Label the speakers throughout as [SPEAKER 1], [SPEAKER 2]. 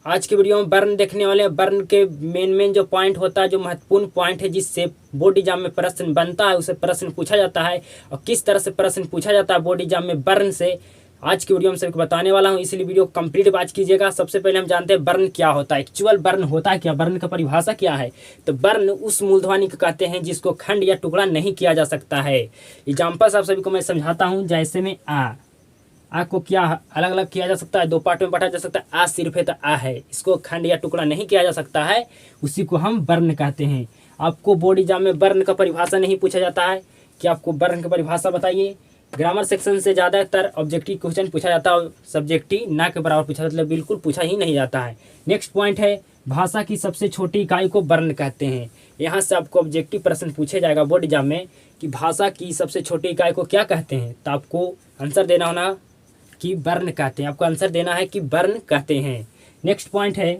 [SPEAKER 1] आज की वीडियो में वर्ण देखने वाले हैं। वर्ण के मेन जो पॉइंट होता है, जो महत्वपूर्ण पॉइंट है जिससे बोर्ड एग्जाम में प्रश्न बनता है, उसे प्रश्न पूछा जाता है और किस तरह से प्रश्न पूछा जाता है बोर्ड एग्जाम में वर्ण से, आज की वीडियो में सबको बताने वाला हूं। इसलिए वीडियो कंप्लीट वॉच कीजिएगा। सबसे पहले हम जानते हैं वर्ण क्या होता है, एक्चुअल वर्ण होता है क्या, वर्ण का परिभाषा क्या है। तो वर्ण उस मूलध्वनि को कहते हैं जिसको खंड या टुकड़ा नहीं किया जा सकता है। एग्जाम्पल्स आप सभी को मैं समझाता हूँ। जैसे में आ को क्या अलग अलग किया जा सकता है, दो पार्ट में बांटा जा सकता है। आ सिर्फ है तो आ है, इसको खंड या टुकड़ा नहीं किया जा सकता है, उसी को हम वर्ण कहते हैं। आपको बोर्ड एग्जाम में वर्ण का परिभाषा नहीं पूछा जाता है कि आपको वर्ण की परिभाषा बताइए। ग्रामर सेक्शन से ज़्यादातर ऑब्जेक्टिव क्वेश्चन पूछा जाता है, सब्जेक्टिव ना के बराबर पूछा, मतलब बिल्कुल पूछा ही नहीं जाता है। नेक्स्ट पॉइंट है भाषा की सबसे छोटी इकाई को वर्ण कहते हैं। यहाँ से आपको ऑब्जेक्टिव प्रश्न पूछे जाएगा बोर्ड एग्जाम में कि भाषा की सबसे छोटी इकाई को क्या कहते हैं, तो आपको आंसर देना होना कि वर्ण कहते हैं। आपको आंसर देना है कि वर्ण कहते हैं। नेक्स्ट पॉइंट है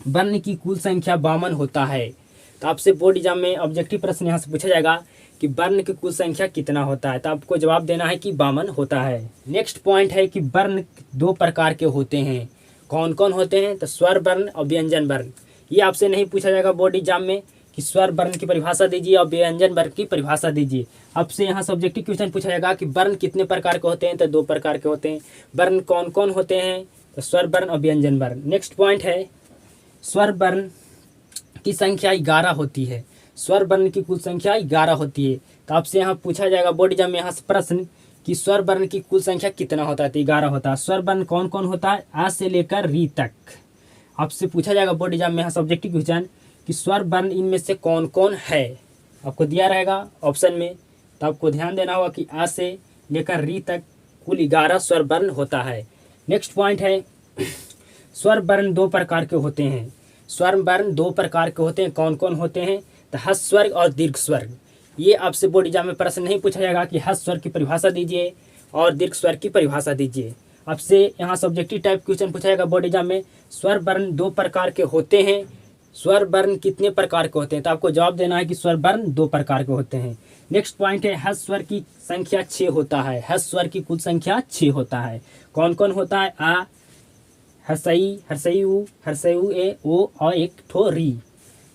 [SPEAKER 1] वर्ण की कुल संख्या 52 होता है। तो आपसे बोर्ड एग्जाम में ऑब्जेक्टिव प्रश्न यहाँ से पूछा जाएगा कि वर्ण की कुल संख्या कितना होता है, तो आपको जवाब देना है कि 52 होता है। नेक्स्ट पॉइंट है कि वर्ण दो प्रकार के होते हैं। कौन कौन होते हैं, तो स्वर वर्ण और व्यंजन वर्ण। ये आपसे नहीं पूछा जाएगा बोर्ड एग्जाम में कि स्वर वर्ण की परिभाषा दीजिए और व्यंजन वर्ण की परिभाषा दीजिए। आपसे यहाँ सब्जेक्टिव क्वेश्चन पूछा जाएगा कि वर्ण कितने प्रकार के होते हैं, तो 2 प्रकार के होते हैं। वर्ण कौन कौन होते हैं, तो स्वर वर्ण और व्यंजन वर्ण। नेक्स्ट पॉइंट है स्वर वर्ण की संख्या 11 होती है। स्वर वर्ण की कुल संख्या 11 होती है। तो आपसे यहाँ पूछा जाएगा बोर्ड एग्जाम में यहाँ से प्रश्न कि स्वर वर्ण की कुल संख्या कितना होता है, तो 11 होता है। स्वर वर्ण कौन कौन होता है, आ से लेकर री तक। आपसे पूछा जाएगा बोर्ड एग्जाम में यहाँ सब्जेक्टिव क्वेश्चन कि स्वर वर्ण इनमें से कौन कौन है, आपको दिया रहेगा ऑप्शन में। तो आपको ध्यान देना होगा कि आ से लेकर री तक कुल 11 स्वर वर्ण होता है। नेक्स्ट पॉइंट है स्वर वर्ण 2 प्रकार के होते हैं। स्वर वर्ण 2 प्रकार के होते हैं। कौन कौन होते हैं, तो ह्रस्व स्वर और दीर्घ स्वर। ये आपसे बोर्ड एग्जाम में प्रश्न नहीं पूछा जाएगा कि ह्रस्व स्वर की परिभाषा दीजिए और दीर्घ स्वर की परिभाषा दीजिए। आपसे यहाँ सब्जेक्टिव टाइप क्वेश्चन पूछा जाएगा बोर्ड एग्जाम में स्वर वर्ण 2 प्रकार के होते हैं, स्वर वर्ण कितने प्रकार के होते हैं, तो आपको जवाब देना है कि स्वर वर्ण 2 प्रकार के होते हैं। नेक्स्ट पॉइंट है ह्रस्व स्वर की संख्या 6 होता है। ह्रस्व स्वर की कुल संख्या 6 होता है। कौन कौन होता है, आ, हर्षई, हर्षयु, हर्षयु ए, ओ और एक ठो री।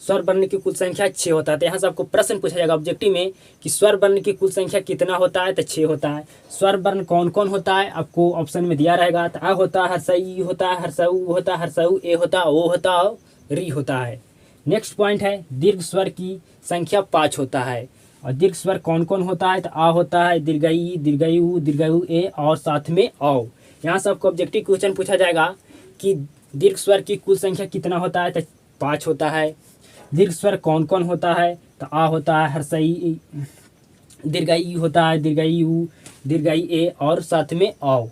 [SPEAKER 1] स्वर वर्ण की कुल संख्या 6 होता है। तो यहाँ से आपको प्रश्न पूछा जाएगा ऑब्जेक्टिव में कि स्वर वर्ण की कुल संख्या कितना होता है, तो 6 होता है। स्वर वर्ण कौन कौन होता है, आपको ऑप्शन में दिया रहेगा। तो आ होता है, हर्षई होता है, हर्षऊ होता है, हर्षऊ ए होता है, ओ होता है, री होता है। नेक्स्ट पॉइंट है दीर्घ स्वर की संख्या 5 होता है। और दीर्घ स्वर कौन कौन होता है, तो आ होता है, दीर्घई, दीर्घयु, दीर्घयु ए और साथ में औ। यहाँ से आपको ऑब्जेक्टिव क्वेश्चन पूछा जाएगा कि दीर्घ स्वर की कुल संख्या कितना होता है, तो 5 होता है। दीर्घ स्वर कौन कौन होता है, तो आ होता है, हर्षई, दीर्घई होता है, दीर्घयु, दीर्घई ए और साथ में औ।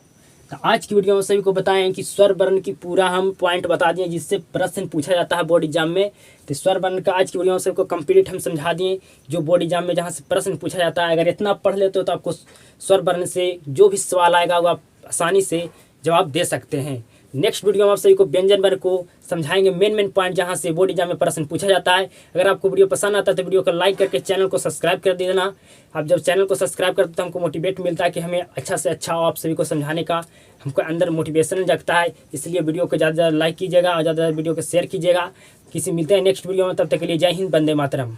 [SPEAKER 1] तो आज की वीडियो में सभी को बताएं कि स्वर वर्ण की पूरा हम पॉइंट बता दिए जिससे प्रश्न पूछा जाता है बोर्ड एग्जाम में। तो स्वर वर्ण का आज की वीडियो में सबको कंप्लीट हम समझा दिए, जो बोर्ड एग्जाम में जहां से प्रश्न पूछा जाता है। अगर इतना पढ़ लेते हो तो आपको स्वर वर्ण से जो भी सवाल आएगा वो आप आसानी से जवाब दे सकते हैं। नेक्स्ट वीडियो में आप सभी को व्यंजन वर्ण को समझाएंगे, मेन पॉइंट जहां से बोर्ड एग्जाम में प्रश्न पूछा जाता है। अगर आपको वीडियो पसंद आता है तो वीडियो को लाइक करके चैनल को सब्सक्राइब कर देना। आप जब चैनल को सब्सक्राइब करते तो हमको मोटिवेट मिलता है कि हमें अच्छा से अच्छा आप सभी को समझाने का हमको अंदर मोटिवेशन जगता है। इसलिए वीडियो को ज़्यादा ज़्यादा लाइक कीजिएगा और ज़्यादा वीडियो को शेयर कीजिएगा। किसी मिलते हैं नेक्स्ट वीडियो में, तब तक के लिए जय हिंद, वंदे मातरम।